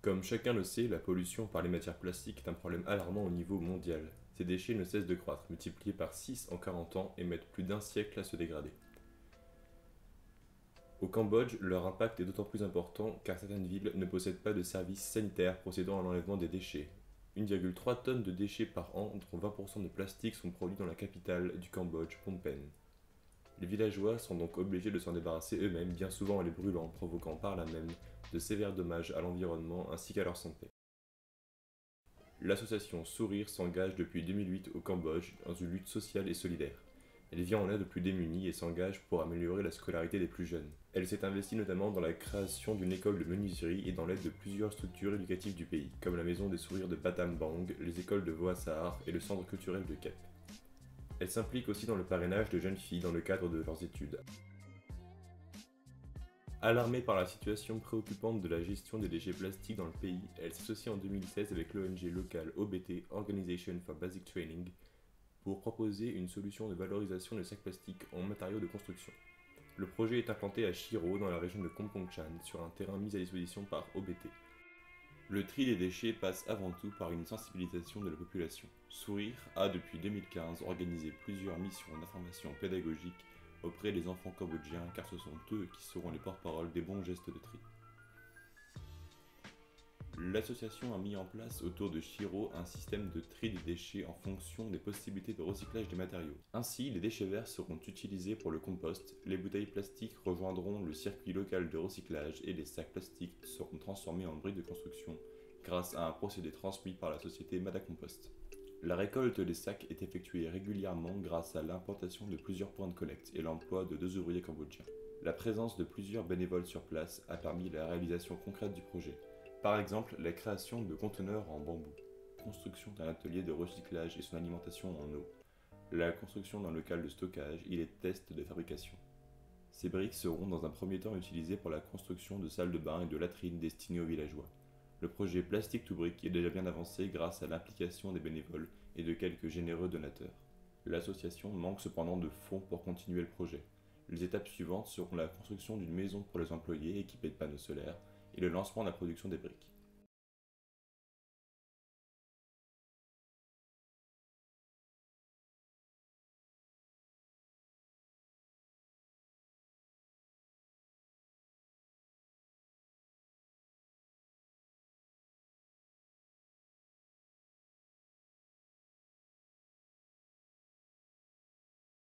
Comme chacun le sait, la pollution par les matières plastiques est un problème alarmant au niveau mondial. Ces déchets ne cessent de croître, multipliés par 6 en 40 ans et mettent plus d'un siècle à se dégrader. Au Cambodge, leur impact est d'autant plus important car certaines villes ne possèdent pas de services sanitaires procédant à l'enlèvement des déchets. 1,3 tonnes de déchets par an, dont 20% de plastique, sont produits dans la capitale du Cambodge, Phnom Penh. Les villageois sont donc obligés de s'en débarrasser eux-mêmes, bien souvent en les brûlant, provoquant par là même de sévères dommages à l'environnement ainsi qu'à leur santé. L'association Sourire s'engage depuis 2008 au Cambodge dans une lutte sociale et solidaire. Elle vient en aide aux plus démunis et s'engage pour améliorer la scolarité des plus jeunes. Elle s'est investie notamment dans la création d'une école de menuiserie et dans l'aide de plusieurs structures éducatives du pays, comme la Maison des Sourires de Battambang, les écoles de Voasahar et le Centre culturel de Kep. Elle s'implique aussi dans le parrainage de jeunes filles dans le cadre de leurs études. Alarmée par la situation préoccupante de la gestion des déchets plastiques dans le pays, elle s'associe en 2016 avec l'ONG locale OBT, Organisation for Basic Training, pour proposer une solution de valorisation des sacs plastiques en matériaux de construction. Le projet est implanté à Shiro, dans la région de Kompong Chan, sur un terrain mis à disposition par OBT. Le tri des déchets passe avant tout par une sensibilisation de la population. Sourire a depuis 2015 organisé plusieurs missions d'information pédagogique auprès des enfants cambodgiens car ce sont eux qui seront les porte-parole des bons gestes de tri. L'association a mis en place autour de Shiro un système de tri des déchets en fonction des possibilités de recyclage des matériaux. Ainsi, les déchets verts seront utilisés pour le compost, les bouteilles plastiques rejoindront le circuit local de recyclage et les sacs plastiques seront transformés en briques de construction grâce à un procédé transmis par la société Madacompost. La récolte des sacs est effectuée régulièrement grâce à l'implantation de plusieurs points de collecte et l'emploi de 2 ouvriers cambodgiens. La présence de plusieurs bénévoles sur place a permis la réalisation concrète du projet. Par exemple, la création de conteneurs en bambou, construction d'un atelier de recyclage et son alimentation en eau, la construction d'un local de stockage et les tests de fabrication. Ces briques seront dans un premier temps utilisées pour la construction de salles de bain et de latrines destinées aux villageois. Le projet Plastic to Brick est déjà bien avancé grâce à l'implication des bénévoles et de quelques généreux donateurs. L'association manque cependant de fonds pour continuer le projet. Les étapes suivantes seront la construction d'une maison pour les employés équipée de panneaux solaires et le lancement de la production des briques.